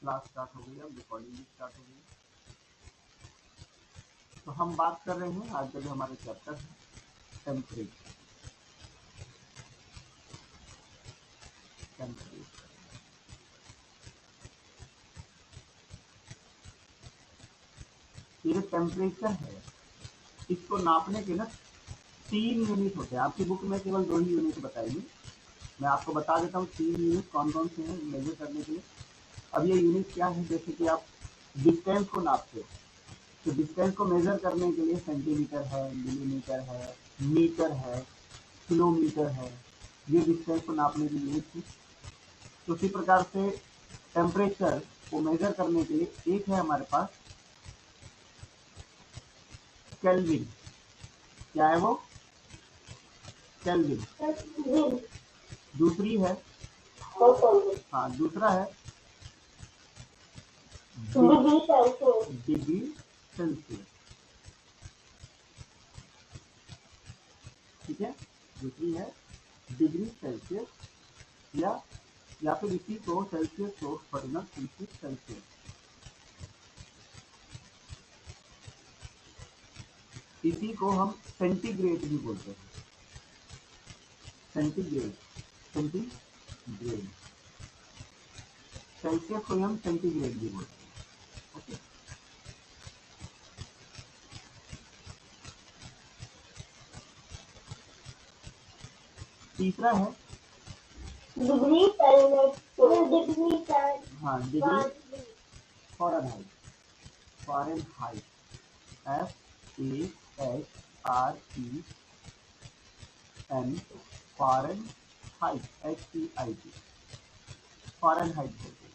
Class start हो गई, अब रिकॉर्डिंग भी स्टार्ट हो गई। तो हम बात कर रहे हैं आज का जो हमारे चैप्टर है टेम्परेचर। टेम्परेचर ये जो टेम्परेचर है इसको नापने के ना 3 यूनिट होते हैं। आपकी बुक में केवल 2 ही यूनिट बताएगी। मैं आपको बता देता हूँ 3 यूनिट कौन कौन से हैं मेजर करने के लिए। अब ये यूनिट क्या है, जैसे कि आप डिस्टेंस को नापते हो तो डिस्टेंस को मेजर करने के लिए सेंटीमीटर है, मिलीमीटर है, मीटर है, किलोमीटर है, ये डिस्टेंस को नापने की यूनिट थी। तो उसी प्रकार से टेम्परेचर को मेजर करने के लिए एक है हमारे पास केल्विन। क्या है वो? केल्विन। दूसरी है दूसरा है डिग्री सेल्सियस। ठीक है, दूसरी है डिग्री सेल्सियस या फिर इसी को सेल्सियस को पढ़ना सेल्सियस। इसी को हम सेंटीग्रेड भी बोलते हैं। सेंटीग्रेड सेल्सियस को हम सेंटीग्रेड भी बोलते हैं। ओके, तीसरा है degree Fahrenheit. Fahrenheit FAREN Fahrenheit HEIT Fahrenheit बोलते हैं।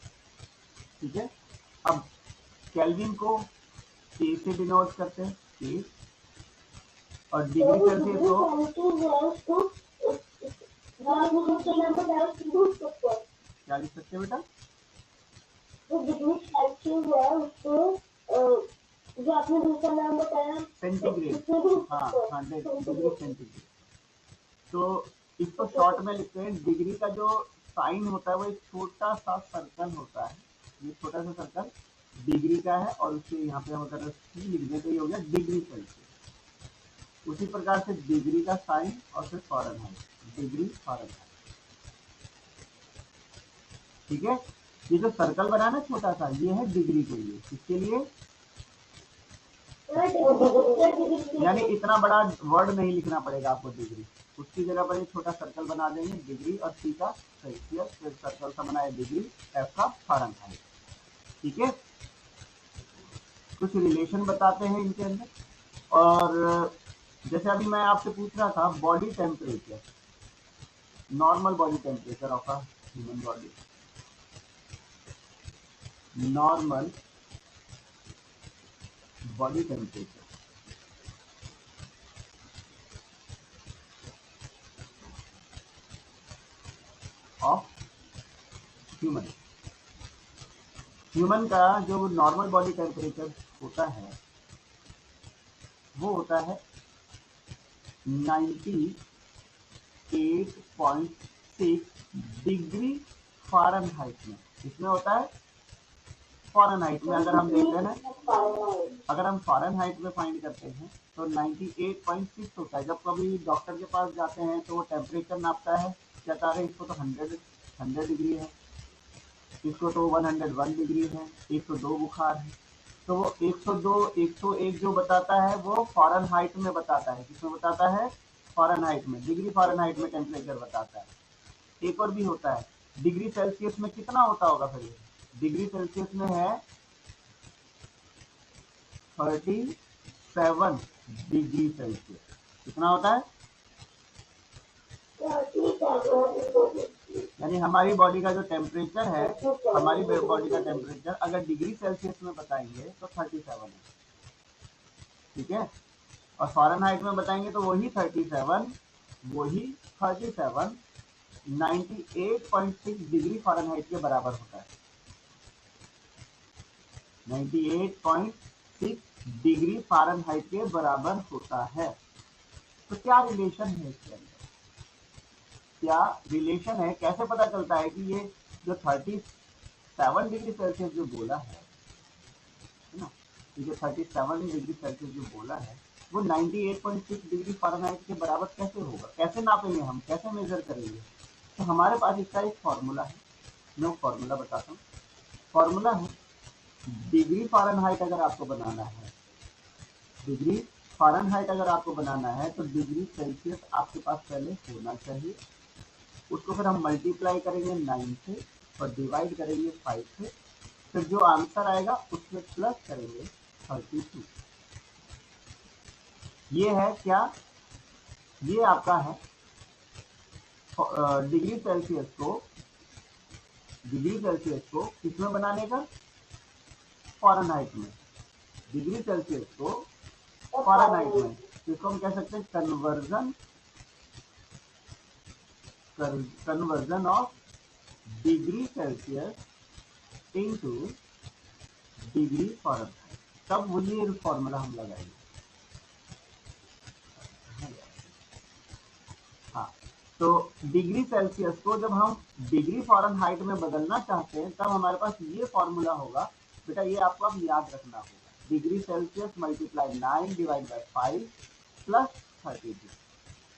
ठीक है, अब केल्विन को K से डिनोट करते हैं, K, और डिग्री सेल्सियस को क्या लिख सकते हैं बेटा? जो डिग्री सेल्सियस है उसको जो आपने दूसरा नाम बताया सेंटीग्रेड। हाँ डिग्री सेंटीग्रेड। तो इसको शॉर्ट में लिखते हैं। डिग्री का जो साइन होता है वो एक छोटा सा सर्कल होता है। ये छोटा सा सर्कल डिग्री का है और उसके यहाँ पे हम अगर C लिख दें तो ये हो गया डिग्री सेल्सियस। उसी प्रकार से डिग्री का साइन और फिर फ़ारेनहाइट, डिग्री फ़ारेनहाइट। ठीक है, ये जो सर्कल बना ना छोटा सा, ये है डिग्री के लिए। इसके लिए यानी इतना बड़ा वर्ड नहीं लिखना पड़ेगा आपको डिग्री, उसकी जगह पर एक छोटा सर्कल बना देंगे, डिग्री और C का सेल्सियस, फिर सर्कल सा बनाए डिग्री, F का फ़ारेनहाइट। ठीक है, कुछ रिलेशन बताते हैं इनके अंदर। और जैसे अभी मैं आपसे पूछ रहा था body temperature, normal body temperature of a human body, normal body temperature of human का जो नॉर्मल बॉडी टेम्परेचर होता है वो होता है 98.6 डिग्री फ़ारेनहाइट में। इसमें होता है फ़ारेनहाइट में। अगर हम देखते हैं ना, अगर हम फ़ारेनहाइट में फाइंड करते हैं तो 98.6 होता है। जब कभी डॉक्टर के पास जाते हैं तो वो टेम्परेचर नापता है, कहता है इसको तो 100 डिग्री है, इसको तो 101 डिग्री है, 102 बुखार है। तो वो 102 101 जो बताता है वो फ़ारेनहाइट में बताता है। किसमें बताता है? फ़ारेनहाइट में, डिग्री फ़ारेनहाइट में टेम्परेचर बताता है। एक और भी होता है डिग्री सेल्सियस में। कितना होता होगा फिर? डिग्री सेल्सियस में है 37 डिग्री सेल्सियस। कितना होता है? यानी हमारी बॉडी का जो टेम्परेचर है, हमारी बॉडी का टेम्परेचर अगर डिग्री सेल्सियस में बताएंगे तो 37 है। ठीक है, और फ़ारेनहाइट में बताएंगे तो वही 37 98.6 डिग्री फ़ारेनहाइट के बराबर होता है। 98.6 डिग्री फ़ारेनहाइट के बराबर होता है। तो क्या रिलेशन है इसके अंदर? क्या रिलेशन है? कैसे पता चलता है कि ये जो 37 37 डिग्री सेल्सियस जो बोला है ना, ये 37 डिग्री सेल्सियस जो बोला है वो 98.6 डिग्री फ़ारेनहाइट के बराबर कैसे होगा, कैसे नापेंगे हम, कैसे मेजर करेंगे। तो हमारे पास इसका एक फॉर्मूला है, मैं फॉर्मूला बताता हूँ। फॉर्मूला है डिग्री फ़ारेनहाइट अगर आपको बनाना है, डिग्री फ़ारेनहाइट अगर आपको बनाना है तो डिग्री सेल्सियस आपके पास पहले होना चाहिए, उसको फिर हम मल्टीप्लाई करेंगे 9 से और डिवाइड करेंगे 5 से, फिर जो आंसर आएगा उसमें प्लस करेंगे 32। ये है क्या, ये आपका है डिग्री सेल्सियस को किसमें बनाने का, फ़ारेनहाइट में, डिग्री सेल्सियस को फ़ारेनहाइट में। तो इसको हम कह सकते हैं conversion of degree Celsius into degree Fahrenheit. तब वही फॉर्मूला हम लगाएंगे। हाँ, तो डिग्री सेल्सियस को जब हम डिग्री फ़ारेनहाइट में बदलना चाहते हैं तब हमारे पास ये फॉर्मूला होगा। बेटा ये आपको अब याद रखना होगा, degree Celsius multiply 9 divide by 5 plus 32।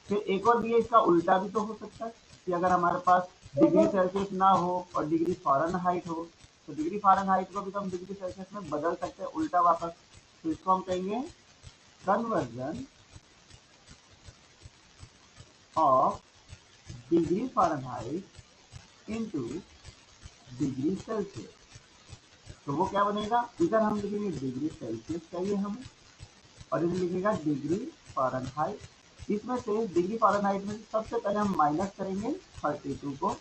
फिर एक और भी है, इसका उल्टा भी तो हो सकता है कि अगर हमारे पास डिग्री सेल्सियस ना हो और डिग्री फ़ारेनहाइट हो तो डिग्री फ़ारेनहाइट को भी तो हम डिग्री सेल्सियस में बदल सकते हैं उल्टा वापस। तो इसको हम कहेंगे conversion of degree Fahrenheit into degree Celsius. तो वो क्या बनेगा, इधर हम लिखेंगे डिग्री सेल्सियस चाहिए हमें और इधर लिखेगा डिग्री फ़ारेनहाइट। इसमें से डिग्री फ़ारेनहाइट में सबसे पहले हम माइनस करेंगे 32 को,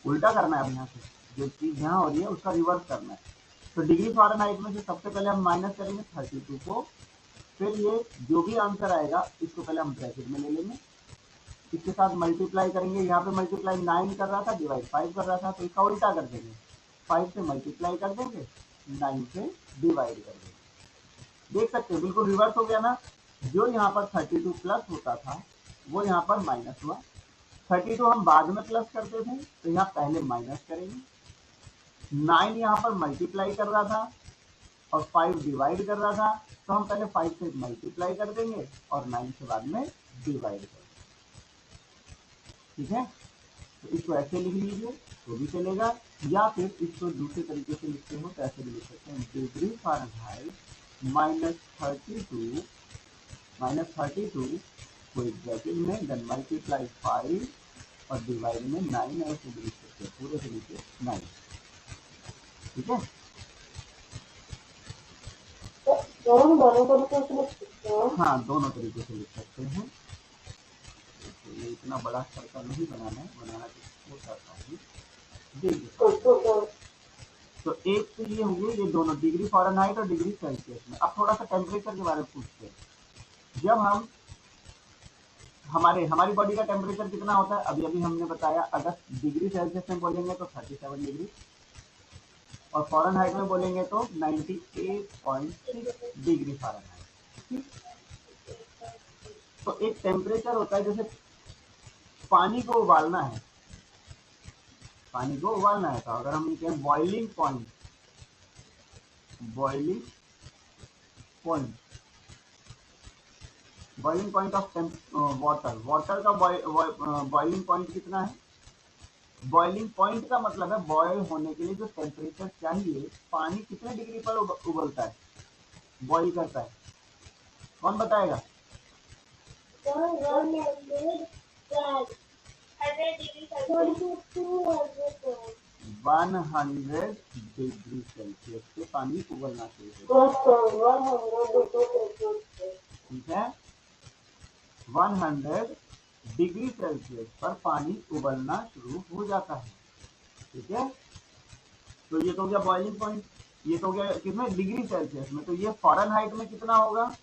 उल्टा करना है अब यहाँ से, जो चीज़ यहाँ हो रही है उसका रिवर्स करना है। तो डिग्री फ़ारेनहाइट में से सबसे पहले हम माइनस करेंगे 32 को, फिर ये जो भी आंसर आएगा इसको पहले हम ब्रैकेट में ले लेंगे, इसके साथ मल्टीप्लाई करेंगे। यहाँ पे मल्टीप्लाई 9 कर रहा था, डिवाइड 5 कर रहा था, तो इसका उल्टा कर देंगे, 5 से मल्टीप्लाई कर देंगे, 9 से डिवाइड कर देंगे। देख सकते हैं बिल्कुल रिवर्स हो गया ना, जो यहाँ पर 32 प्लस होता था वो यहाँ पर माइनस हुआ। 32 हम बाद में प्लस करते थे तो यहाँ पहले माइनस करेंगे। 9 यहाँ पर मल्टीप्लाई कर रहा था और 5 डिवाइड कर रहा था, तो हम पहले 5 से मल्टीप्लाई कर देंगे और 9 से बाद में डिवाइड कर देंगे। ठीक है, तो इसको ऐसे लिख लीजिए तो भी चलेगा, या फिर इसको दूसरे तरीके से लिखते हो तो ऐसे भी लिख सकते हैं डिग्री फ़ारेनहाइट माइनस 32 को एक ब्रैकेट में देन मल्टीप्लाई 5 और डिवाइड में 9 ऐसे भी लिख सकते हैं, पूरे से नीचे 9। ठीक है, हाँ दोनों तरीके से लिख सकते हैं। तो ये इतना बड़ा सर्कल नहीं बनाना है, बनाना तो छोटा सा ही। तो एक तो ये होंगे ये दोनों डिग्री फ़ारेनहाइट और डिग्री सेल्सियस में। अब थोड़ा सा टेम्परेचर के बारे में पूछते हैं। जब हम हमारी बॉडी का टेम्परेचर कितना होता है, अभी अभी हमने बताया, अगर डिग्री सेल्सियस में बोलेंगे तो 37 डिग्री और फ़ारेनहाइट में बोलेंगे तो 98.6 डिग्री फ़ारेनहाइट। तो एक टेम्परेचर होता है, जैसे पानी को उबालना है, तो अगर हम कहें बॉइलिंग पॉइंट ऑफ वाटर का बॉइलिंग पॉइंट कितना है। बॉइलिंग पॉइंट का मतलब है बॉयल होने के लिए जो टेम्परेचर चाहिए, पानी कितने डिग्री पर उबलता है, बॉईल करता है, कौन बताएगा। 100 डिग्री सेल्सियस पे पानी उबलना चाहिए। ठीक है, 100 डिग्री सेल्सियस पर पानी उबलना शुरू हो जाता है। ठीक है, तो ये तो हो गया बॉइलिंग पॉइंट, ये तो हो गया कितने डिग्री सेल्सियस में। तो ये फ़ारेनहाइट में कितना होगा,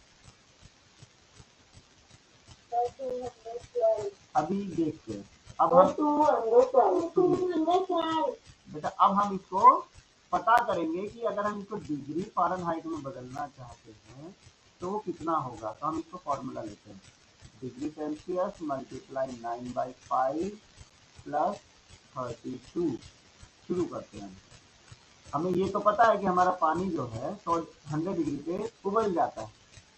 अभी देखते हैं। अब हम बेटा अब हम इसको पता करेंगे कि अगर हम इसको डिग्री फ़ारेनहाइट में बदलना चाहते हैं तो वो कितना होगा। तो हम इसको फॉर्मूला लेते हैं, डिग्री सेल्सियस मल्टीप्लाई 9/5 प्लस 32 शुरू करते हैं। हमें ये तो पता है कि हमारा पानी जो है 100 डिग्री पे उबल जाता है,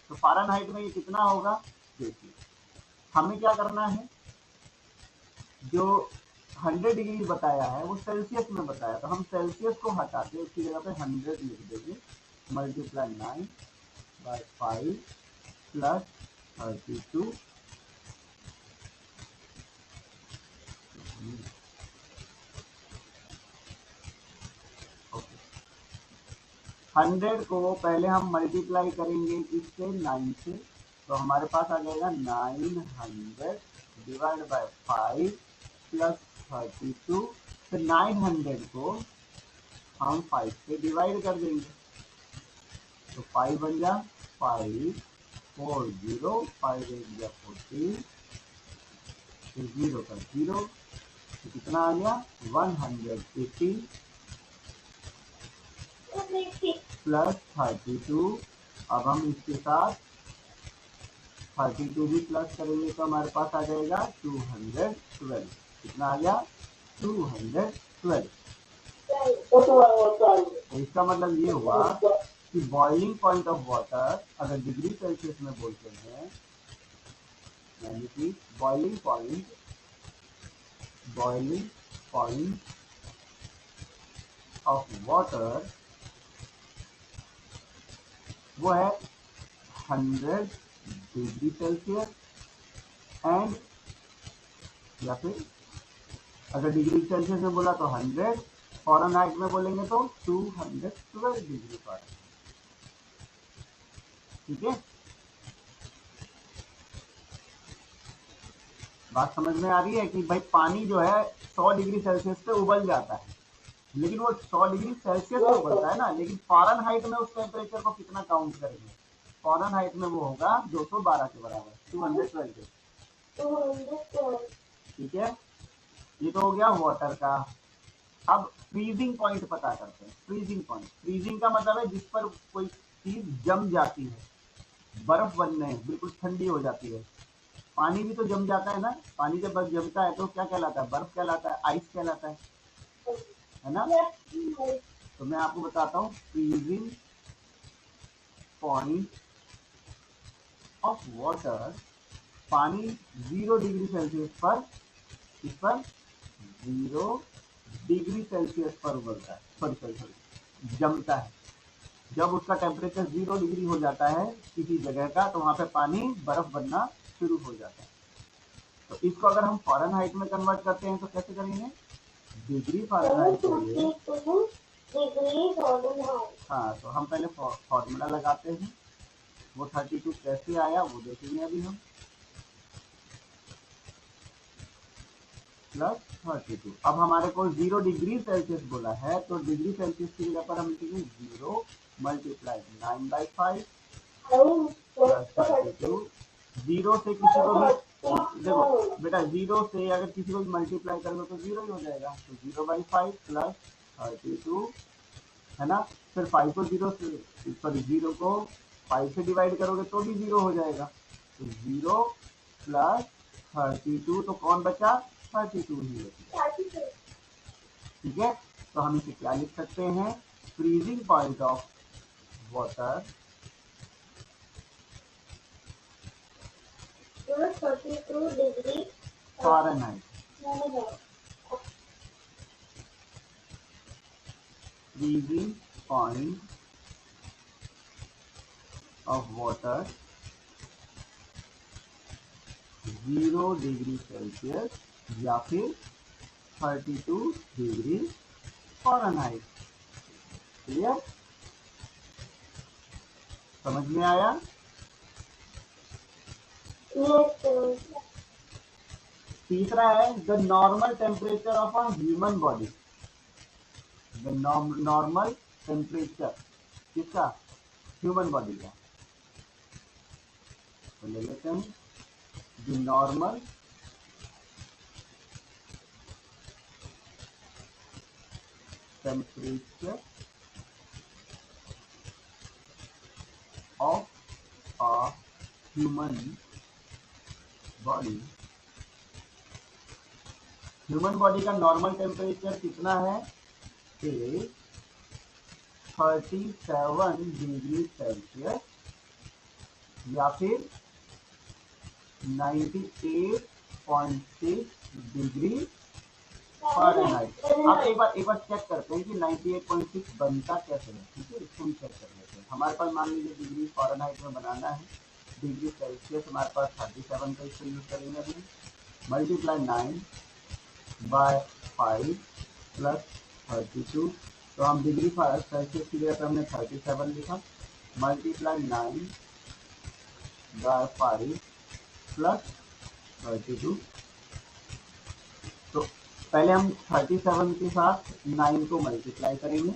तो फ़ारेनहाइट में ये कितना होगा देखिए। हमें क्या करना है, जो 100 डिग्री बताया है वो सेल्सियस में बताया, तो हम सेल्सियस को हटा के उसकी जगह पे 100 लिख देंगे, मल्टीप्लाई 9/5 प्लस 32। ओके, 100 को पहले हम मल्टीप्लाई करेंगे किससे, 9 से, तो हमारे पास आ जाएगा 900 डिवाइड बाय 5 प्लस 32। फिर 900 को हम 5 से डिवाइड कर देंगे, तो 5 बन जा 5 4 0 5 1 जा 14, फिर 0 का 0, तो कितना आ गया 180 प्लस 32। अब हम इसके साथ 32 भी प्लस करेंगे तो हमारे पास आ जाएगा 212। कितना आ गया 212। तो इसका मतलब ये हुआ कि बॉइलिंग पॉइंट ऑफ वाटर अगर डिग्री सेल्सियस में बोलते हैं, यानी कि बॉइलिंग पॉइंट ऑफ वाटर वो है 100 डिग्री सेल्सियस एंड, या फिर अगर डिग्री सेल्सियस में बोला तो 100, फ़ारेनहाइट में बोलेंगे तो 212 डिग्री फ़ारेनहाइट। ठीक है, बात समझ में आ रही है कि भाई पानी जो है 100 डिग्री सेल्सियस पे उबल जाता है, लेकिन वो 100 डिग्री सेल्सियस पे उबलता है ना, लेकिन फ़ारेनहाइट में उस टेम्परेचर को कितना काउंट करेंगे, फ़ारेनहाइट में वो होगा 212 के बराबर, 212। ठीक है, ये तो हो गया वाटर का। अब फ्रीजिंग पॉइंट पता करते हैं। फ्रीजिंग पॉइंट, फ्रीजिंग का मतलब है जिस पर कोई चीज जम जाती है, बर्फ बनने बिल्कुल ठंडी हो जाती है। पानी भी तो जम जाता है ना, पानी जब बर्फ जमता है तो क्या कहलाता है, बर्फ कहलाता है, आइस कहलाता है ना। तो मैं आपको बताता हूँ फ्रीजिंग पॉइंट ऑफ वाटर, पानी 0 डिग्री सेल्सियस पर, इस पर 0 डिग्री सेल्सियस पर उबलता है, सॉरी जमता है। जब उसका टेम्परेचर 0 डिग्री हो जाता है किसी जगह का, तो वहां पे पानी बर्फ बनना शुरू हो जाता है। तो इसको अगर हम फ़ारेनहाइट में कन्वर्ट करते हैं तो कैसे करेंगे, डिग्री फ़ारेनहाइट के लिए, हाँ, तो हम पहले फॉर्मूला लगाते हैं। वो 32 कैसे आया वो देखेंगे अभी हम, प्लस 32। अब हमारे को 0 डिग्री सेल्सियस बोला है, तो डिग्री सेल्सियस की जगह पर हम लिखेंगे 0 मल्टीप्लाई 9/5 प्लस 32। 0 से किसी को भी, देखो बेटा 0 से अगर किसी को भी मल्टीप्लाई कर लो तो 0 ही हो जाएगा, तो 0/5 प्लस 32 है ना। फिर 5 को 0 से, सॉरी 0 को 5 से डिवाइड करोगे तो भी 0 हो जाएगा, तो 0 प्लस 32, तो कौन बचा, 32 ही बचा। ठीक है, तो हम इसे क्या लिख सकते हैं, freezing point of water 32 degree Fahrenheit, freezing point of water 0 degree Celsius या फिर 32 डिग्री फ़ारेनहाइट। क्लियर, समझ में आया। तीसरा है the normal temperature of a human body, the normal temperature किसका, ह्यूमन बॉडी का। तो ले लेते हैं the normal temperature of a human body. Human body का नॉर्मल टेम्परेचर कितना है, is 37 डिग्री सेल्सियस या फिर 98.6 डिग्री फ़ारेनहाइट। आप एक बार चेक करते हैं कि 98.6 बनता कैसे है, ठीक है, इसको हम चेक कर लेते हैं। हमारे पास मान लीजिए डिग्री फ़ारेनहाइट में बनाना है, डिग्री सेल्सियस हमारे पास 37 का इसको यूज करेंगे अभी, मल्टीप्लाई 9 बाय 5 प्लस 32, तो हम डिग्री सेल्सियस की जगह पर हमने 37 लिखा, मल्टीप्लाई 9 बाय 5 प्लस 32। तो पहले हम 37 के साथ 9 को मल्टीप्लाई करेंगे,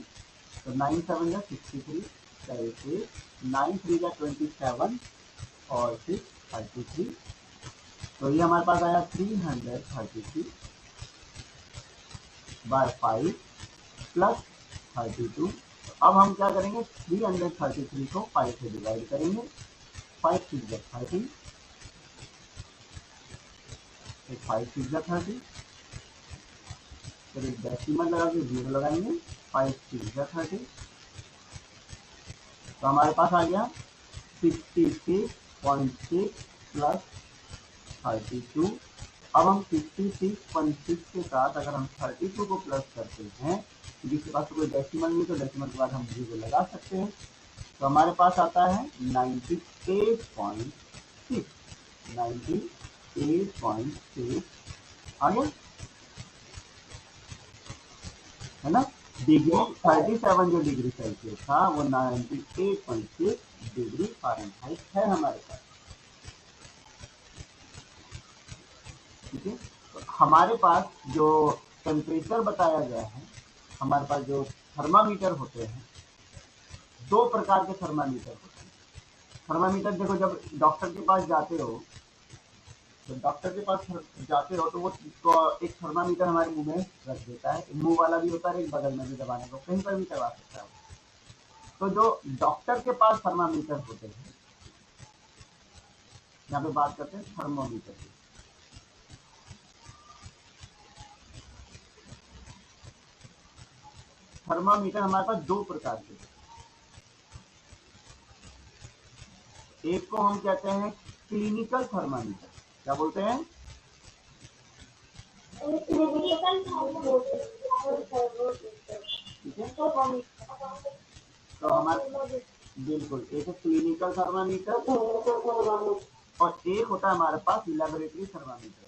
तो 9 7 या 63, कैसे 9 3 या 27 और फिर 33, तो ये हमारे पास आया 333 बाय 5 प्लस 32। अब हम क्या करेंगे, 333 को 5 से डिवाइड करेंगे, 5 6 30, 5 6 30, फिर डेसिमल लगा के 0 लगाएंगे, 5 6 30, तो हमारे पास आ गया 66.6 प्लस 32। अब हम 66.6 के साथ अगर हम 32 को प्लस करते हैं, जिसके पास कोई डेसिमल नहीं तो डेसिमल के बाद हम 0 लगा सकते हैं, तो हमारे पास आता है 98.6, 98.6 आ गया, है ना। डिग्री 37 जो डिग्री सेल्सियस था वो 98.6 डिग्री फ़ारेनहाइट है हमारे पास, ठीक है। तो हमारे पास जो टेम्परेचर बताया गया है, हमारे पास जो थर्मामीटर होते हैं, 2 प्रकार के थर्मामीटर होते हैं। थर्मामीटर देखो, जब डॉक्टर के पास जाते हो तो वो तो एक थर्मामीटर हमारे मुंह में रख देता है, मुंह वाला भी होता है, एक बगल में भी दबाने को, कहीं पर भी करवा सकता है। तो जो डॉक्टर के पास थर्मामीटर होते हैं, यहाँ पे बात करते हैं थर्मोमीटर की। थर्मामीटर हमारे पास 2 प्रकार के, एक को हम कहते हैं क्लिनिकल थर्मामीटर, क्या बोलते हैं, ठीक है। तो हमारे बिल्कुल एक है क्लिनिकल थर्मामीटर और एक होता है हमारे पास लैबोरेटरी थर्मामीटर।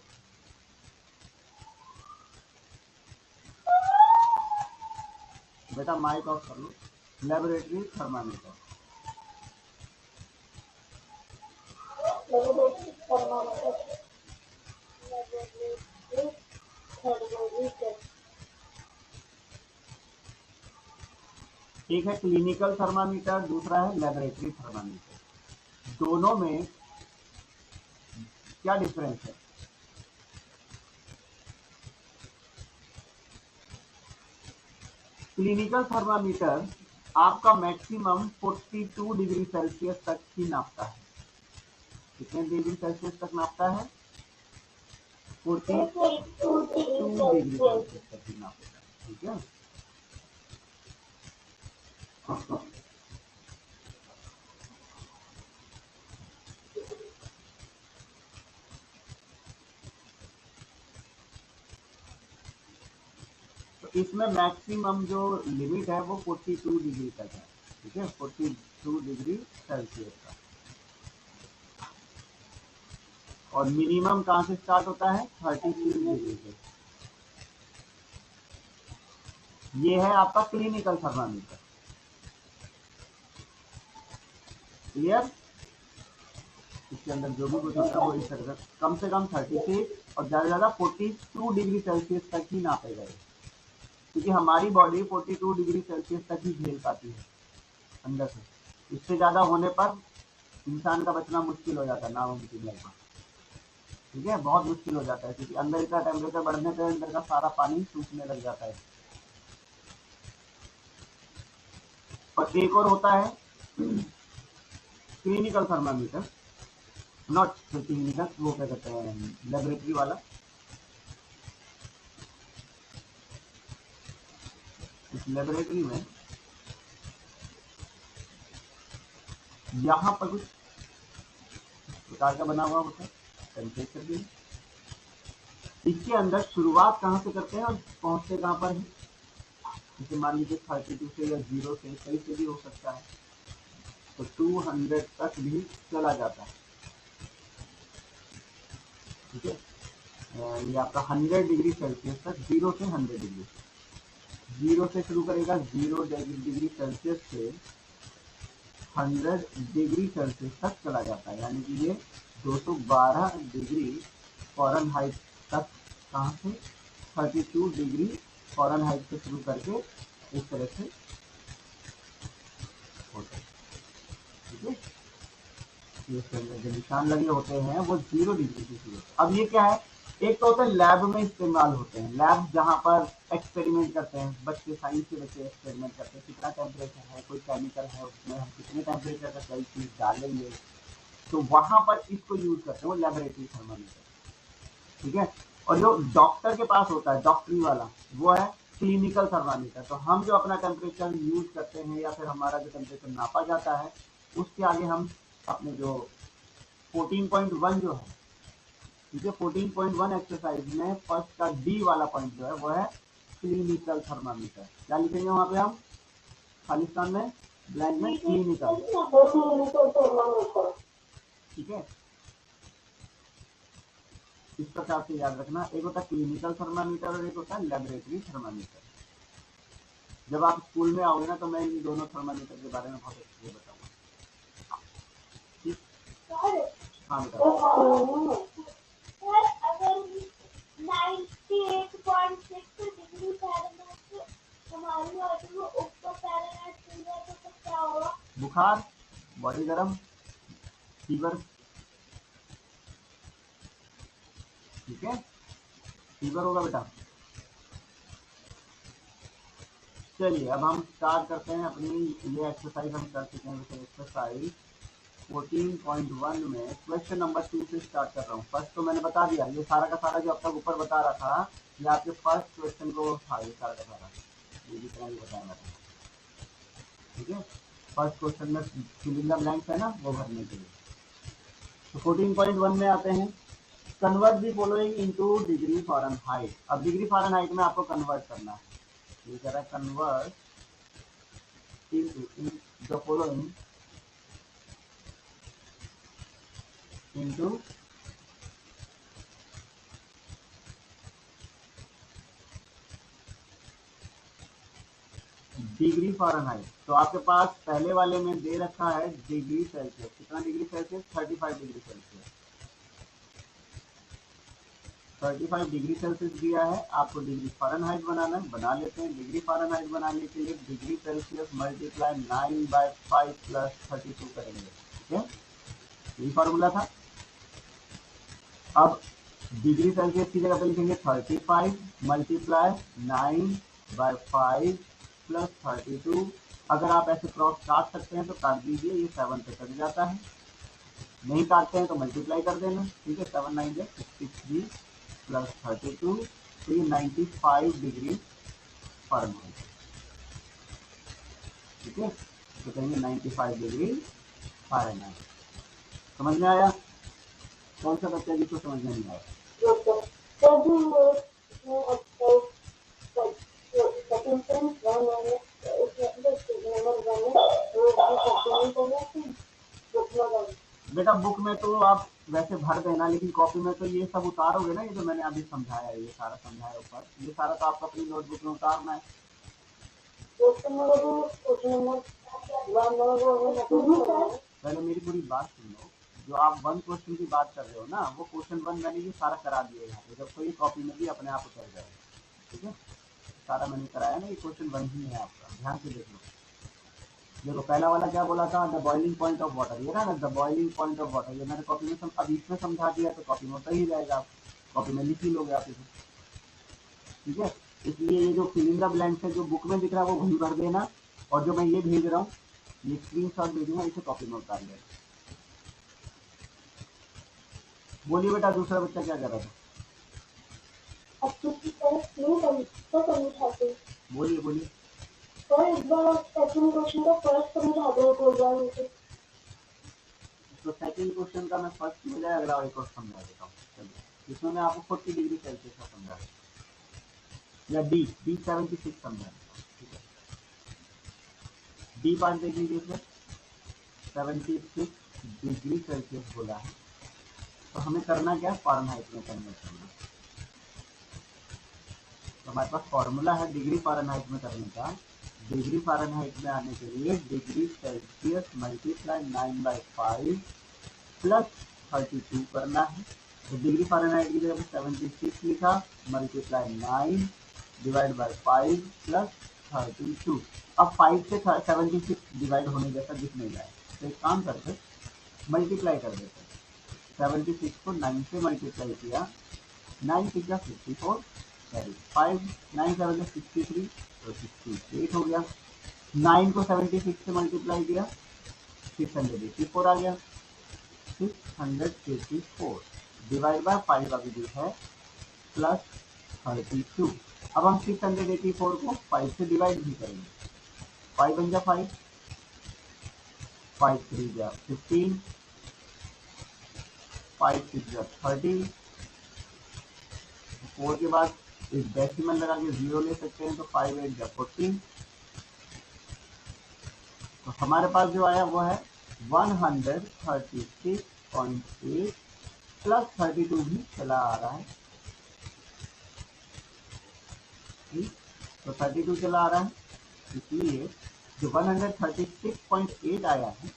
बेटा माइक ऑफ कर लो। लैबोरेटरी थर्मामीटर, एक है क्लिनिकल थर्मामीटर, दूसरा है लैबोरेटरी थर्मामीटर। दोनों में क्या डिफरेंस है, क्लिनिकल थर्मामीटर आपका मैक्सिमम 42 डिग्री सेल्सियस तक ही नापता है। कितने डिग्री सेल्सियस तक नापता है, 42 डिग्री सेल्सियस तक ही नापता है, ठीक है। तो इसमें मैक्सिमम जो लिमिट है वो 42 डिग्री तक है, ठीक है, 42 डिग्री सेल्सियस का। और मिनिमम कहाँ से स्टार्ट होता है, 33 डिग्री से। ये है आपका क्लिनिकल थर्मामीटर, क्लियर। इसके अंदर जो भी कुछ होता है वो इस तरह से कम 36 और ज़्यादा से ज़्यादा 42 डिग्री सेल्सियस तक ही नापेगा, क्योंकि हमारी बॉडी 42 डिग्री सेल्सियस तक ही झेल पाती है अंदर से। इससे ज़्यादा होने पर इंसान का बचना मुश्किल हो जाता है, नामुमकिन लगभग, ठीक है, बहुत मुश्किल हो जाता है, क्योंकि अंदर का टेम्परेचर बढ़ने पर अंदर का सारा पानी सूखने लग जाता है। और एक और होता है क्लिनिकल थर्मामीटर, नॉट क्लिनिकल, वो क्या कहते हैं, लेबोरेटरी वाला। लेबोरेटरी में यहाँ पर कुछ प्रकार का बना हुआ होता है टेम्परेचर के लिए। इसके अंदर शुरुआत कहाँ से करते हैं और पहुंचते कहाँ पर है, जैसे मान लीजिए 32 से या 0 से, कहीं से भी हो सकता है, तो 200 तक भी चला जाता है। ठीक है, ये आपका 100 डिग्री सेल्सियस तक, 0 से 100 डिग्री, 0 से शुरू करेगा, 0 डिग्री सेल्सियस से 100 डिग्री सेल्सियस तक चला जाता है, यानी कि ये 212 डिग्री फ़ारेनहाइट तक, कहाँ से 32 डिग्री फ़ारेनहाइट से शुरू करके इस तरह से होता है। ठीक है, ये जो निशान लगे होते हैं वो 0 डिग्री से शुरू। अब ये क्या है, एक तो होता है लैब में इस्तेमाल होते हैं, लैब जहाँ पर एक्सपेरिमेंट करते हैं बच्चे, साइंस के बच्चे एक्सपेरिमेंट करते हैं, कितना टेम्परेचर है, कोई केमिकल है उसमें, हम कितने टेम्परेचर का कोई चीज़ डालेंगे, तो वहाँ पर इसको यूज करते हैं, वो लेबोरेटरी थर्मामीटर। ठीक है, और जो डॉक्टर के पास होता है, डॉक्टरी वाला, वो है क्लिनिकल थर्मामीटर। तो हम जो अपना टेम्परेचर यूज करते हैं या फिर हमारा जो टेम्परेचर नापा जाता है, उसके आगे हम अपने जो 14.1 जो है, ठीक है, 14.1 एक्सरसाइज में फर्स्ट का डी वाला पॉइंट जो है वो है क्लिनिकल थर्मामीटर। क्या लिखेंगे वहां पे हम खालिस्तान में, ब्लैंक में, क्लिनिकल। ठीक है, इस प्रकार से याद रखना, एक होता है क्लिनिकल थर्मामीटर और एक होता है लेबोरेटरी थर्मामीटर। जब आप स्कूल में आओगे ना तो मैं इन दोनों थर्मामीटर के बारे में बहुत अच्छे से बताऊंगा। ठीक, हाँ बताओ। अगर 98.6 डिग्री फ़ारेनहाइट हमारी बॉडी को ऊपर फ़ारेनहाइट चल जाए तो क्या होगा? बुखार, बॉडी गर्म, फीवर। ठीक है, फीवर होगा बेटा। चलिए अब हम स्टार्ट करते हैं अपनी ये एक्सरसाइज हम कर चुके हैं। वैसे एक्सरसाइज 14.1 में क्वेश्चन नंबर 2 से स्टार्ट कर रहा हूँ। फर्स्ट तो मैंने बता दिया, ये सारा का सारा जो अब तक ऊपर बता रहा था ये आपके फर्स्ट क्वेश्चन को था, ये सारा का सारा ये जितना भी बताया मैंने। ठीक है, फर्स्ट क्वेश्चन में फिल इन द ब्लैंक्स है ना, वो भरने के लिए। तो 14.1 में आते हैं, convert the following into degree Fahrenheit. अब डिग्री फ़ारेनहाइट में आपको कन्वर्ट करना है, ये कह रहा है convert the following into degree Fahrenheit. तो आपके पास पहले वाले में दे रखा है डिग्री सेल्सियस, कितना degree Celsius, 35 degree Celsius, 35 degree Celsius दिया है। आपको डिग्री फ़ारेनहाइट बनाना है, बना लेते हैं। डिग्री फ़ारेनहाइट बनाने के लिए डिग्री सेल्सियस मल्टीप्लाई 9/5 प्लस 32 करेंगे। ठीक है, यही फार्मूला था। अब डिग्री सेल्सियस की जगह पे लिखेंगे 35 मल्टीप्लाई 9/5 प्लस 32। अगर आप ऐसे क्रॉस काट सकते हैं तो काट दीजिए, ये 7 पे कट जाता है। नहीं काटते हैं तो मल्टीप्लाई कर देना। ठीक है, 7 9 63 प्लस 32, तो ये 95 डिग्री फ़ारेनहाइट। ठीक है, तो कहेंगे 95 डिग्री फ़ारेनहाइट। समझ में आया? कौन सा बच्चा जिसको समझ में नहीं आया? बेटा बुक में तो आप वैसे भर देना, लेकिन कॉपी में तो ये सब उतारोगे ना, ये जो मैंने अभी समझाया, ये सारा समझाया ऊपर, ये सारा तो आपको अपनी नोटबुक में उतारना है। पहले मेरी पूरी बात सुन लो। जो आप 1 क्वेश्चन की बात कर रहे हो ना, वो क्वेश्चन 1 मैंने ये सारा करा दिया यहाँ पे, जब कोई कॉपी में भी अपने आप उतर जाएगा। ठीक है, सारा मैंने कराया ना, ये क्वेश्चन 1 ही है आपका, ध्यान से देख लो। देखो पहला वाला क्या बोला था, the boiling point of water, ये ना the boiling point of water, ये मैंने कॉपी में अब इसमें समझा दिया तो कॉपी में उतर ही जाएगा, आप कॉपी में लिख ही लोगे आप इसे। ठीक है, इसलिए ये जो फिल इन द ब्लैंक्स है जो बुक में दिख रहा है वो वही भर देना, और जो मैं ये भेज रहा हूँ, ये स्क्रीनशॉट भेजूंगा, इसे कॉपी में उतार लेना। बोलिए बेटा, दूसरा बच्चा क्या कर रहा था? बोलिए बोलिए। एक बार सेकंड क्वेश्चन का फर्स्ट समझ आ गया तो जाए मुझे। तो सेकंड क्वेश्चन का मैं फर्स्ट में जाए अगला एक और समझा देता हूँ। चलिए इसमें मैं आपको 40 डिग्री सेल्सियस का समझा देता हूँ, या डी 76 समझा देता हूँ। ठीक है, डी पार्ट देख लीजिए सर, 76 डिग्री सेल्सियस बोला है, तो हमें करना क्या है, फ़ारेनहाइट में कन्वर्ट करना। तो हमारे पास फॉर्मूला है डिग्री फ़ारेनहाइट में करने का। डिग्री फ़ारेनहाइट में आने के लिए डिग्री सेल्सियस मल्टीप्लाई 9/5 प्लस 32 करना है। तो डिग्री फ़ारेनहाइट की जगह 76 लिखा, मल्टीप्लाई 9 डिवाइड बाय 5 प्लस 32। अब 5 से 76 डिवाइड होने जैसा दिख नहीं जाए, तो एक काम करते मल्टीप्लाई कर देते हैं। 76 को 9 से मल्टीप्लाई किया, 9 6 जा 54, 5 9 7 जा 63, तो 68 हो गया। 9 को 76 से मल्टीप्लाई किया, 684 आ गया, 684 डिवाइड बाय 5 अभी जो है प्लस 32। अब हम 684 को 5 से डिवाइड भी करेंगे, 5 बन जा 5, 5 3 जा 15, 5 6 जा 30, 4 के बाद एक डेसिमल लगा के 0 ले सकते हैं, तो 5 8 जा 14। तो हमारे पास जो आया वो है 136.8 प्लस 32 भी चला आ रहा है। ठीक, तो 32 चला आ रहा है, इसलिए जो 136.8 आया है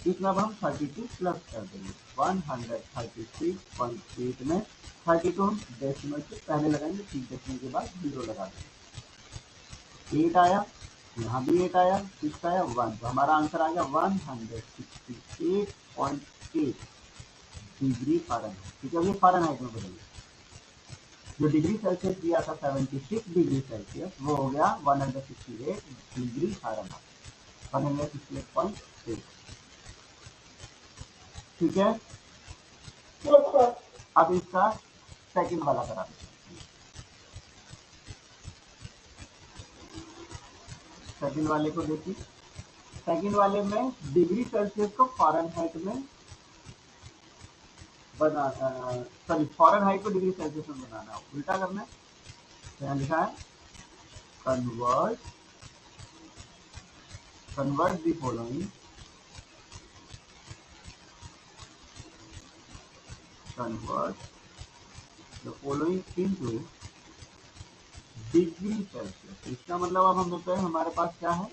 इसमें अब हम 32 प्लस कर देंगे। 136.8 में 32 हम डेसिमल से पहले लगाएंगे, 3 डेसिमल के बाद 0 लगा देंगे। 8 आया, यहाँ भी 8 आया, 6 आया, 1, तो हमारा आंसर आ गया 168.8 डिग्री फ़ारेनहाइट। ठीक है, अब ये फ़ारेनहाइट में बदल गया। जो डिग्री सेल्सियस दिया था 76 डिग्री सेल्सियस, वो हो गया 168 डिग्री फ़ारेनहाइट, 168.8। ठीक है, अब इसका सेकंड वाला करा देते हैं। सेकंड वाले को देखिए, सेकंड वाले में डिग्री सेल्सियस को फ़ारेनहाइट में सॉरी फ़ारेनहाइट को डिग्री सेल्सियस में बनाना है, उल्टा करना है। यहाँ लिखा है convert the following into degree Celsius. इसका मतलब अब हम देखते हैं हमारे पास क्या है,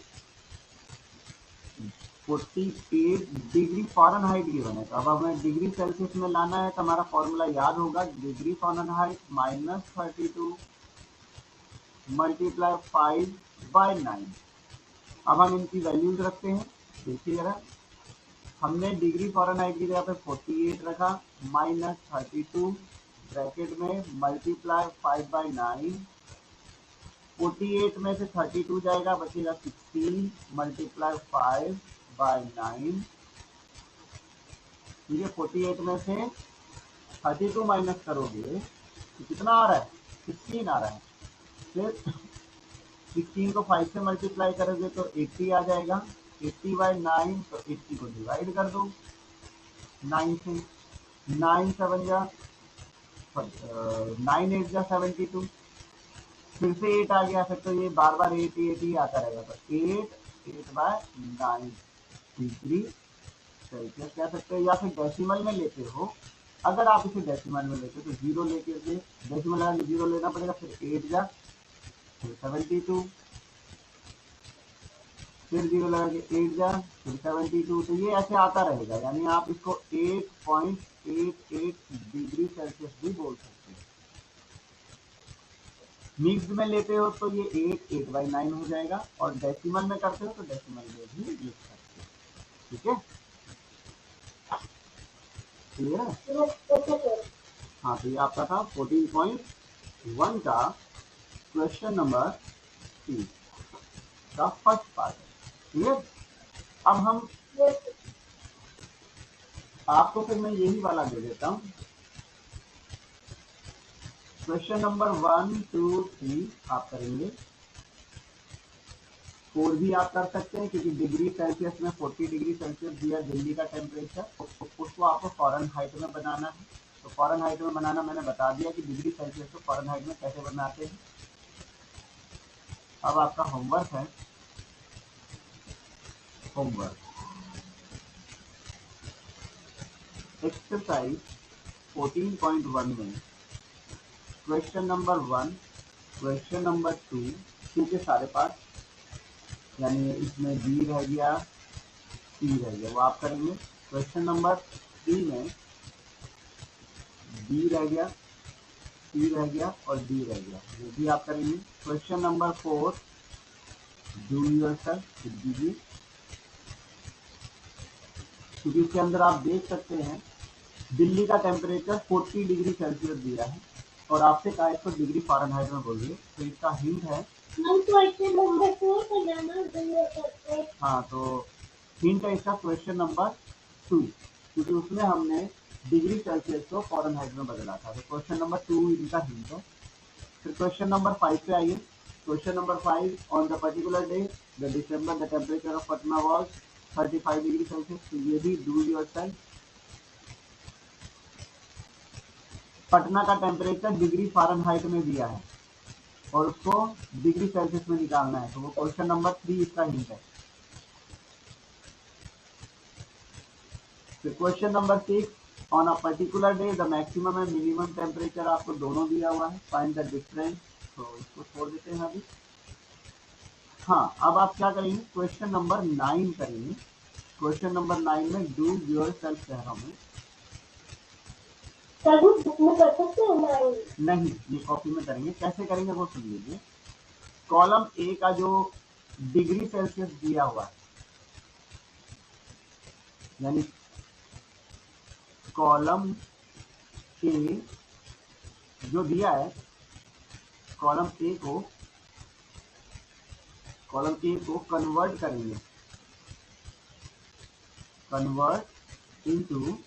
48 डिग्री फ़ारेनहाइट गिवन है। तो अब हमें डिग्री सेल्सियस में लाना है, तो हमारा फॉर्मूला याद होगा, डिग्री फ़ारेनहाइट माइनस 32 मल्टीप्लाई 5/9। अब हम इनकी वैल्यूज रखते हैं, देखिए जरा, हमने डिग्री फ़ारेनहाइट की जगह पे 48 रखा, माइनस 32 ब्रैकेट में मल्टीप्लाई 5/9। 48 में से 32 जाएगा, बचेगा 16 मल्टीप्लाई 5/9। ठीक है, 48 में से 32 माइनस करोगे तो कितना आ रहा है, 16 आ रहा है। फिर 16 को 5 से मल्टीप्लाई करोगे तो 80 आ जाएगा, 80/9, तो 80 को डिवाइड कर दो 9 से, 9 7 जा 9 8 जा 72, फिर से 8 आ गया, फिर तो ये बार बार 8 ही आता रहेगा, तो 8/9 डिग्री सेल्सियस कह सकते हो, या फिर डेसिमल में लेते हो। अगर आप इसे डेसिमल में लेते हो तो 0 लेकर के डेसिमल लगा के 0 लेना पड़ेगा, फिर 8 जा, फिर 72, फिर 0 लगा के 8 जा, फिर 72, तो ये ऐसे आता रहेगा। यानी आप इसको 8.88 डिग्री सेल्सियस भी बोल सकते हो। मिक्स में लेते हो तो ये 8/9 हो जाएगा, और डेसिमल में करते हो तो डेसिमल में भी लिख सकते हो। ठीक है, क्लियर है? हाँ, तो ये आपका था 14.1 का क्वेश्चन नंबर 3 का फर्स्ट पार्ट है। क्लियर? अब हम आपको फिर मैं यही वाला दे देता हूँ, क्वेश्चन नंबर 1 2 3 आप करेंगे। 4 भी आप कर सकते हैं, क्योंकि डिग्री सेल्सियस में 40 डिग्री सेल्सियस दिया दिल्ली का टेम्परेचर, उसको आपको फॉरेनहाइट में बनाना है। तो फॉरेनहाइट में बनाना मैंने बता दिया कि डिग्री सेल्सियस को फॉरेनहाइट में कैसे बनाते हैं। अब आपका होमवर्क है, होमवर्क एक्सरसाइज 14.1 में क्वेश्चन नंबर 1, क्वेश्चन नंबर 2 के सारे पार्ट, यानी इसमें बी रह गया, सी रह गया, वो आप करेंगे। क्वेश्चन नंबर 3 में बी रह गया, सी रह गया और डी रह गया, वो भी आप करेंगे। क्वेश्चन नंबर 4 डू योरसेल्फ दीजिए, क्योंकि इसके अंदर आप देख सकते हैं दिल्ली का टेम्परेचर 40 डिग्री सेल्सियस दिया है और आपसे कहा इसको डिग्री फ़ारेनहाइट में बोलिए, तो इसका हिंट है। हाँ, तो हिंट है इसका क्वेश्चन नंबर 2, क्योंकि उसमें हमने डिग्री सेल्सियस को फ़ारेनहाइट में बदला था। तो क्वेश्चन नंबर 2 इनका हिंट है। फिर क्वेश्चन नंबर 5 पे आइए। Question number 5, on the particular day the December the temperature of Patna was 35 degree Celsius. तो ये भी डू योरसेल्फ। पटना का टेम्परेचर डिग्री फ़ारेनहाइट में दिया है और उसको डिग्री सेल्सियस में निकालना है, तो वो क्वेश्चन नंबर 3 इसका हिंट है। फिर question number 6, on a particular day the maximum and minimum temperature आपको दोनों दिया हुआ है, फाइंड द डिफरेंस। तो इसको छोड़ देते हैं अभी। हाँ, अब आप क्या करेंगे, क्वेश्चन नंबर 9 करेंगे। क्वेश्चन नंबर 9 में डू योरसेल्फ कह रहा हूँ नहीं, ये कॉपी में करेंगे। कैसे करेंगे वो सुन लीजिए। कॉलम ए का जो डिग्री सेल्सियस दिया हुआ है, यानी कॉलम ए जो दिया है, कॉलम ए को कन्वर्ट करेंगे, कन्वर्ट इनटू,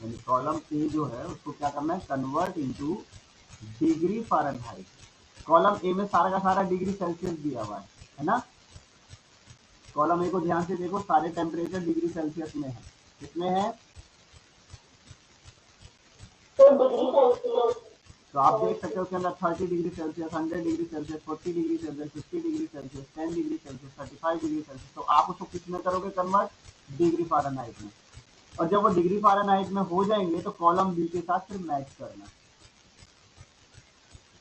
यानी कॉलम ए जो है उसको क्या करना है, convert into degree Fahrenheit. Column A में सारा का सारा डिग्री सेल्सियस दिया हुआ है ना। कॉलम ए को ध्यान से देखो, सारे टेम्परेचर डिग्री सेल्सियस में है। कितने हैं, तो आप देख सकते हो उसके अंदर 30 degree Celsius, 100 degree Celsius, 40 degree Celsius, 50 degree Celsius, 10 degree Celsius, 35 degree Celsius. तो आप उसको किस में करोगे कन्वर्ट, डिग्री फ़ारेनहाइट में। और जब वो डिग्री फ़ारेनहाइट में हो जाएंगे तो कॉलम बी के साथ फिर मैच करना,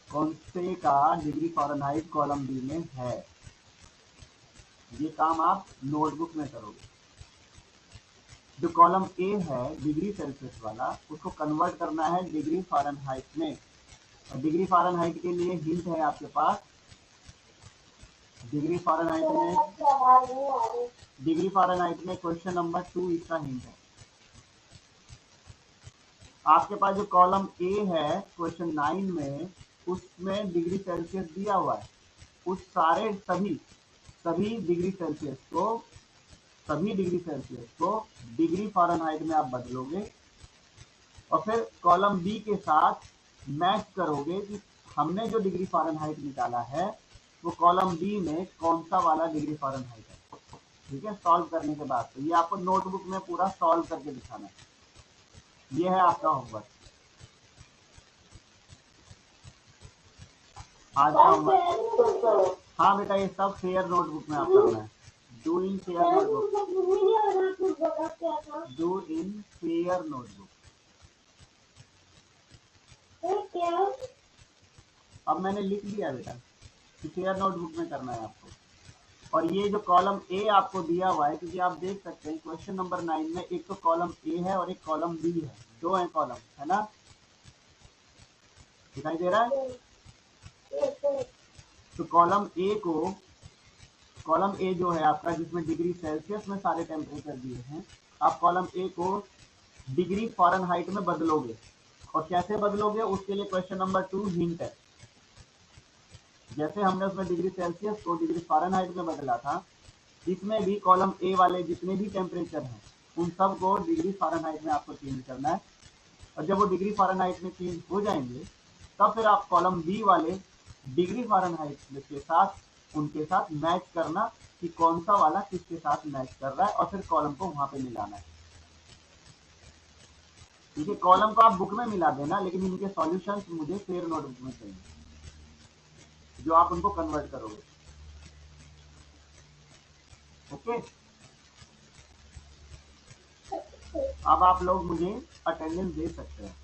कौन से का डिग्री फ़ारेनहाइट कॉलम बी में है। ये काम आप नोटबुक में करोगे। जो कॉलम ए है डिग्री सेल्सियस वाला, उसको कन्वर्ट करना है डिग्री फ़ारेनहाइट में। और डिग्री फ़ारेनहाइट के लिए हिंट है आपके पास। डिग्री फ़ारेनहाइट में क्वेश्चन नंबर 2 इसका हिंट है। आपके पास जो कॉलम ए है क्वेश्चन 9 में, उसमें डिग्री सेल्सियस दिया हुआ है। उस सारे सभी डिग्री सेल्सियस को डिग्री फ़ारेनहाइट में आप बदलोगे और फिर कॉलम बी के साथ मैच करोगे कि हमने जो डिग्री फ़ारेनहाइट निकाला है वो कॉलम बी में कौन सा वाला डिग्री फ़ारेनहाइट है। ठीक है, सॉल्व करने के बाद। तो ये आपको नोटबुक में पूरा सॉल्व करके दिखाना है। ये है आपका होमवर्क, आज का होमवर्क। हाँ बेटा, ये सब फेयर नोटबुक में आप करना है। Do in fair notebook. अब मैंने लिख दिया बेटा कि फेयर नोटबुक में करना है आपको। और ये जो कॉलम ए आपको दिया हुआ है, क्योंकि आप देख सकते हैं क्वेश्चन नंबर 9 में एक तो कॉलम ए है और एक कॉलम बी है, दो है कॉलम, है ना, दिखाई दे रहा है। तो कॉलम ए जो है आपका, जिसमें डिग्री सेल्सियस में सारे टेम्परेचर दिए हैं, आप कॉलम ए को डिग्री फ़ारेनहाइट में बदलोगे। और कैसे बदलोगे, उसके लिए क्वेश्चन नंबर 2 हिंट है। जैसे हमने उसमें डिग्री सेल्सियस को डिग्री फ़ारेनहाइट में बदला था, इसमें भी कॉलम ए वाले जितने भी टेम्परेचर हैं उन सब को डिग्री फ़ारेनहाइट में आपको चेंज करना है। और जब वो डिग्री फ़ारेनहाइट में चेंज हो जाएंगे, तब फिर आप कॉलम बी वाले डिग्री फ़ारेनहाइट के साथ उनके साथ मैच करना कि कौन सा वाला किसके साथ मैच कर रहा है, और फिर कॉलम को वहां पे मिलाना है। ठीक है, कॉलम को आप बुक में मिला देना, लेकिन इनके सॉल्यूशंस मुझे फेयर नोटबुक में चाहिए, जो आप उनको कन्वर्ट करोगे। ओके, अब आप लोग मुझे अटेंडेंस दे सकते हैं।